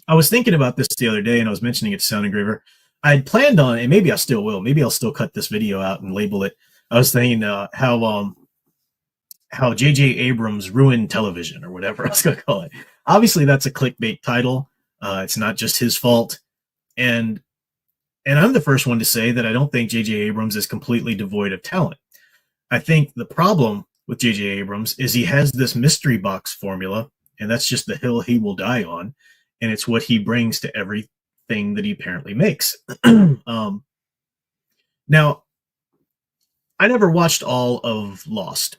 I was thinking about this the other day, and I was mentioning it to Sound Engraver. I had planned on, and maybe I still will. Maybe I'll still cut this video out and label it. I was thinking how J.J. Abrams ruined television, or whatever I was going to call it. Obviously, that's a clickbait title. It's not just his fault, and I'm the first one to say that I don't think J.J. Abrams is completely devoid of talent. I think the problem with J.J. Abrams is he has this mystery box formula, and that's just the hill he will die on, and it's what he brings to everything that he apparently makes. Now, I never watched all of Lost,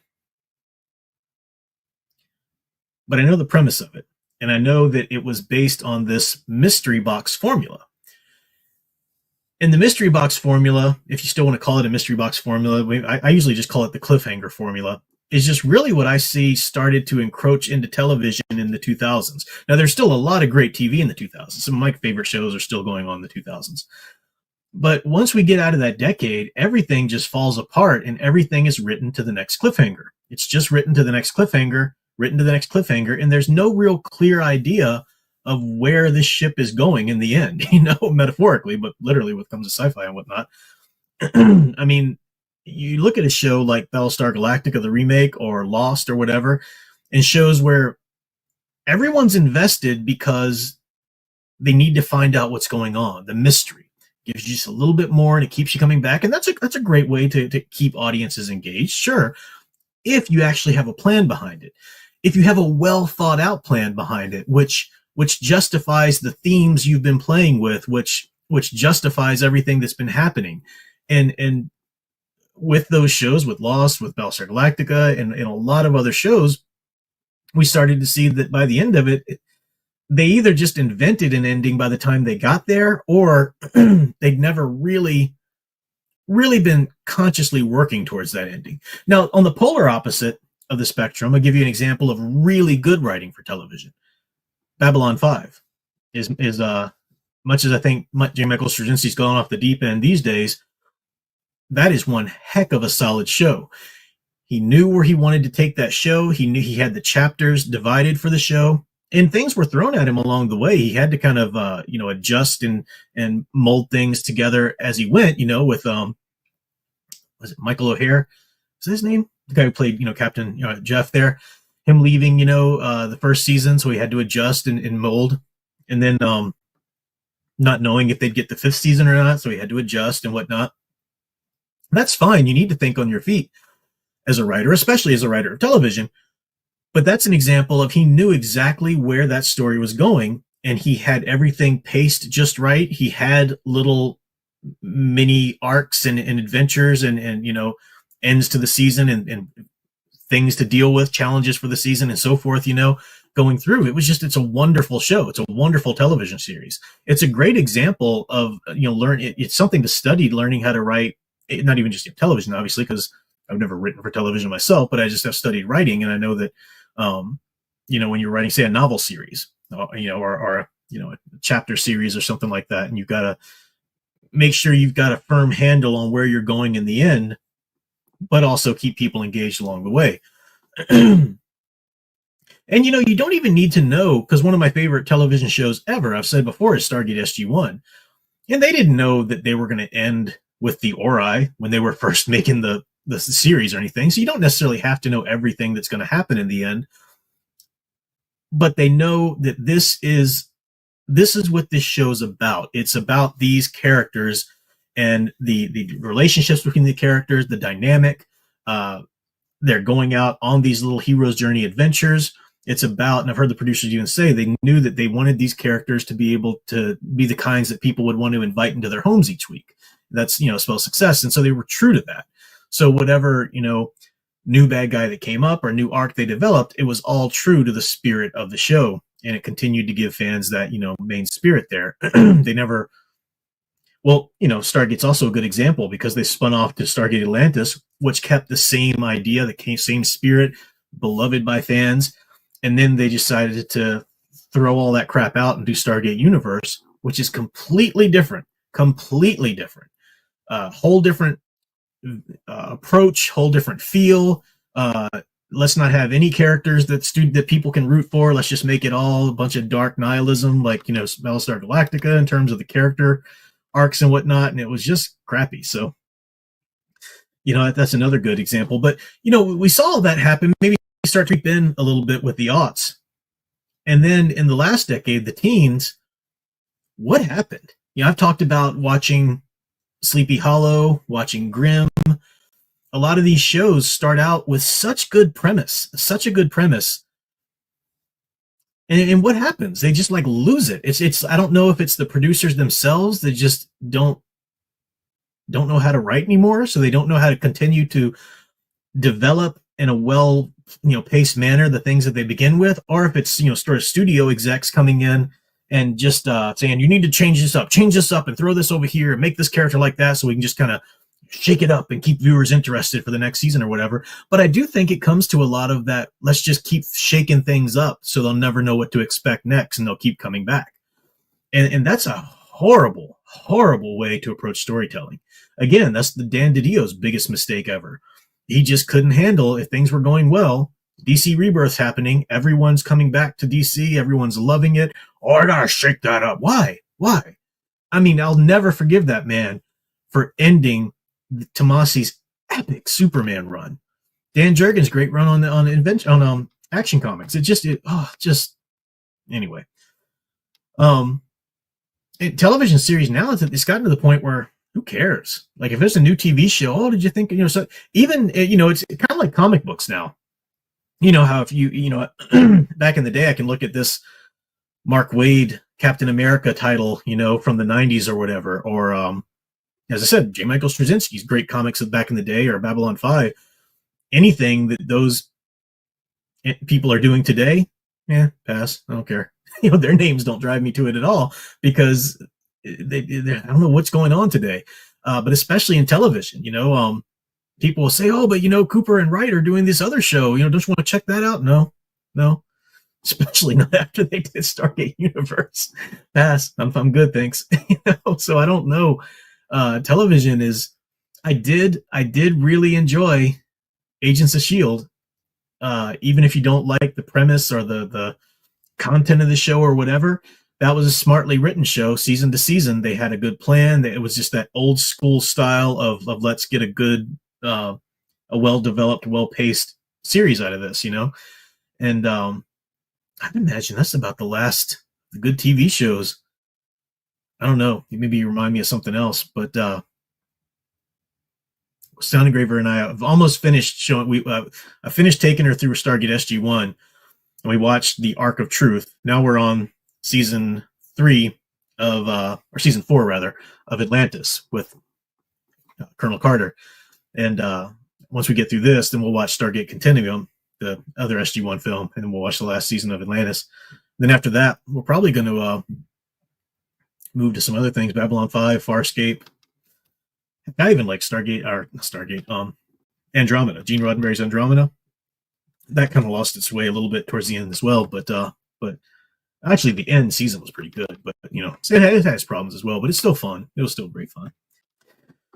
but I know the premise of it, and I know that it was based on this mystery box formula. In the mystery box formula, if you still want to call it a mystery box formula, I usually just call it the cliffhanger formula, is just really what I see started to encroach into television in the 2000s. Now, there's still a lot of great TV in the 2000s. Some of my favorite shows are still going on in the 2000s. But once we get out of that decade, everything just falls apart and everything is written to the next cliffhanger. It's just written to the next cliffhanger, written to the next cliffhanger, and there's no real clear idea of where this ship is going in the end, metaphorically, but literally when it comes to sci-fi and whatnot. I mean, you look at a show like Battlestar Galactica, the remake, or Lost, or whatever, and shows where everyone's invested because they need to find out what's going on. The mystery gives you just a little bit more, and it keeps you coming back, and that's a great way to keep audiences engaged. Sure, if you actually have a plan behind it, if you have a well thought out plan behind it, which justifies the themes you've been playing with, which justifies everything that's been happening, and with those shows, with Lost, with Battlestar Galactica, and a lot of other shows, we started to see that by the end of it, they either just invented an ending by the time they got there, or they'd never really been consciously working towards that ending. Now, on the polar opposite of the spectrum, I'll give you an example of really good writing for television. Babylon 5 is much as I think J. Michael Straczynski's gone off the deep end these days, that is one heck of a solid show. He knew where he wanted to take that show. He knew he had the chapters divided for the show, and things were thrown at him along the way. He had to kind of, adjust and mold things together as he went, with, was it Michael O'Hare? Is that his name? The guy who played, Captain Jeff there. Him leaving, the first season, so he had to adjust and mold. And then not knowing if they'd get the fifth season or not, so he had to adjust and whatnot. That's fine. You need to think on your feet as a writer, especially as a writer of television. But that's an example of he knew exactly where that story was going, and he had everything paced just right. He had little mini arcs and adventures and ends to the season and things to deal with, challenges for the season and so forth, going through. It's a wonderful show. It's a wonderful television series. It's a great example of, it's something to study, learning how to write, not even just television, obviously, because I've never written for television myself, but I just have studied writing. And I know that, when you're writing, say, a novel series, or a chapter series or something like that, and you've got to make sure you've got a firm handle on where you're going in the end, but also keep people engaged along the way. And, you don't even need to know, because one of my favorite television shows ever, I've said before, is Stargate SG-1. And they didn't know that they were going to end with the Ori when they were first making the series or anything. So you don't necessarily have to know everything that's going to happen in the end. But they know that this is what this show's about. It's about these characters and the relationships between the characters, the dynamic. They're going out on these little hero's journey adventures. It's about, and I've heard the producers even say, they knew that they wanted these characters to be able to be the kinds that people would want to invite into their homes each week. That's, spell success. And so they were true to that. So whatever, new bad guy that came up or new arc they developed, it was all true to the spirit of the show. And it continued to give fans that, main spirit there. They never, Stargate's also a good example because they spun off to Stargate Atlantis, which kept the same idea, the same spirit, beloved by fans. And then they decided to throw all that crap out and do Stargate Universe, which is completely different, whole different approach, whole different feel, let's not have any characters that people can root for. Let's just make it all a bunch of dark nihilism, like, Battlestar Galactica in terms of the character arcs and whatnot. And it was just crappy. So, that's another good example. But, we saw that happen. Maybe start to creep in a little bit with the aughts. And then in the last decade, the teens, what happened? I've talked about watching Sleepy Hollow, watching Grimm. A lot of these shows start out with such a good premise. And what happens? They just lose it. It's I don't know if it's the producers themselves that just don't know how to write anymore. So they don't know how to continue to develop in a well, paced manner the things that they begin with, or if it's, sort of studio execs coming in and just saying, you need to change this up and throw this over here and make this character like that so we can just kind of shake it up and keep viewers interested for the next season or whatever. But I do think it comes to a lot of that, let's just keep shaking things up so they'll never know what to expect next and they'll keep coming back. And that's a horrible, horrible way to approach storytelling. Again, that's the Dan DiDio's biggest mistake ever. He just couldn't handle, if things were going well, DC Rebirth's happening, everyone's coming back to DC, everyone's loving it. Oh, I gotta shake that up. Why? I mean, I'll never forgive that man for ending Tomasi's epic Superman run. Dan Jurgens' great run on Action Comics. Anyway. Television series now, it's gotten to the point where who cares? Like, if there's a new TV show, oh, did you think, so even, it's kind of like comic books now. How if back in the day, I can look at this Mark Waid Captain America title, from the 90s or whatever, or, as I said, J. Michael Straczynski's great comics of back in the day, or Babylon 5, anything that those people are doing today, pass. I don't care. Their names don't drive me to it at all, because they I don't know what's going on today. But especially in television, people will say, oh, but Cooper and Wright are doing this other show. Don't you want to check that out? No. Especially not after they did Stargate Universe. Pass. I'm good, thanks. So I don't know. Television is. I did really enjoy Agents of S.H.I.E.L.D. Even if you don't like the premise or the content of the show or whatever, that was a smartly written show. Season to season, they had a good plan. It was just that old school style of let's get a good, a well-developed, well-paced series out of this, And I'd imagine that's about the good TV shows. I don't know. Maybe you remind me of something else, but Sound Engraver and I have almost finished showing. I finished taking her through Stargate SG-1, and we watched the Arc of Truth. Now we're on season 4 rather, of Atlantis with Colonel Carter. And once we get through this, then we'll watch Stargate Continuum, the other SG-1 film, and then we'll watch the last season of Atlantis. Then after that, we're probably going to move to some other things: Babylon 5, Farscape. I even like Andromeda, Gene Roddenberry's Andromeda. That kind of lost its way a little bit towards the end as well, but actually the end season was pretty good. But it has problems as well, but it's still fun. It was still great fun.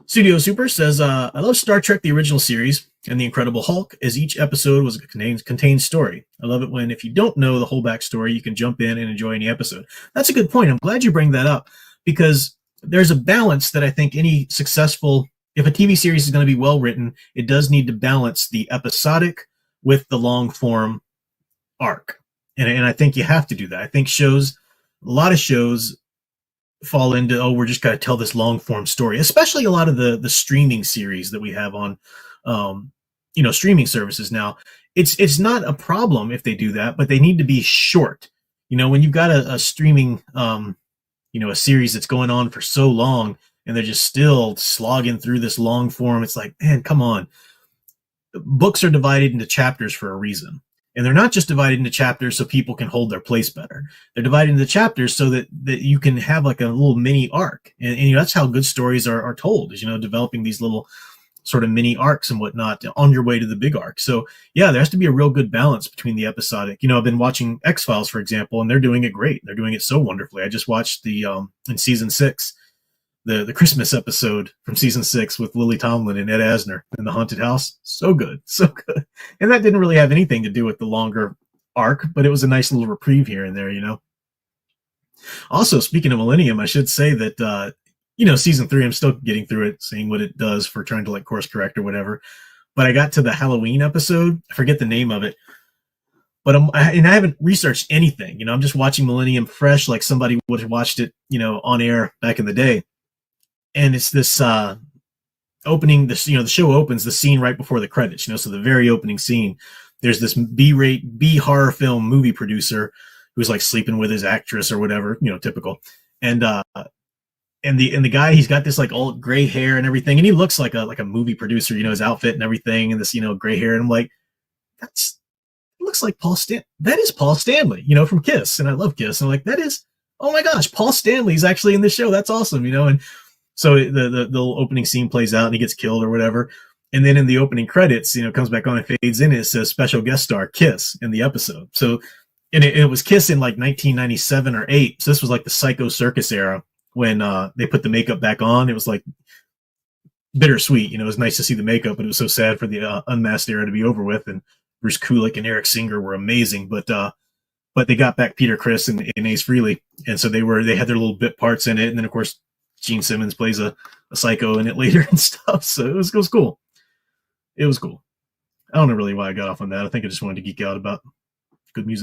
Studio Super says, I love Star Trek, the original series, and The Incredible Hulk, as each episode was a contained story. I love it when, if you don't know the whole backstory, you can jump in and enjoy any episode. That's a good point. I'm glad you bring that up, because there's a balance that I think any successful, if a TV series is going to be well written, it does need to balance the episodic with the long form arc. And I think you have to do that. I think a lot of shows fall into, we're just going to tell this long form story, especially a lot of the streaming series that we have on, streaming services now. It's not a problem if they do that, but they need to be short. When you've got a streaming, a series that's going on for so long and they're just still slogging through this long form, it's like, man, come on. Books are divided into chapters for a reason. And they're not just divided into chapters so people can hold their place better. They're divided into chapters so that you can have like a little mini arc. And that's how good stories are told, is, developing these little sort of mini arcs and whatnot on your way to the big arc. So yeah, there has to be a real good balance between the episodic. I've been watching X-Files, for example, and they're doing it great. They're doing it so wonderfully. I just watched in season 6, the Christmas episode from season 6 with Lily Tomlin and Ed Asner in the haunted house. So good, so good. And that didn't really have anything to do with the longer arc, but it was a nice little reprieve here and there, you know. Also, speaking of Millennium, I should say that season 3, I'm still getting through it, seeing what it does for trying to like course correct or whatever. But I got to the Halloween episode. I forget the name of it. But I haven't researched anything. You know, I'm just watching Millennium fresh, like somebody would have watched it, on air back in the day. And it's this opening. The show opens the scene right before the credits. So the very opening scene, there's this B horror film movie producer who's like sleeping with his actress or whatever. Typical. And the guy, he's got this like old gray hair and everything, and he looks like a movie producer. His outfit and everything, and this gray hair. And I'm like, looks like Paul Stanley. That is Paul Stanley, from Kiss. And I love Kiss. And I'm like, that is, oh my gosh, Paul Stanley's actually in this show. That's awesome, And so the opening scene plays out and he gets killed or whatever. And then in the opening credits, comes back on and fades in. It says special guest star Kiss in the episode. So, and it was Kiss in like 1997 or 8. So this was like the Psycho Circus era when they put the makeup back on. It was like bittersweet. It was nice to see the makeup, but it was so sad for the unmasked era to be over with. And Bruce Kulick and Eric Singer were amazing, but they got back Peter Criss and Ace Frehley, and so they had their little bit parts in it, and then of course Gene Simmons plays a psycho in it later and stuff. So it was cool. It was cool. I don't know really why I got off on that. I think I just wanted to geek out about good music.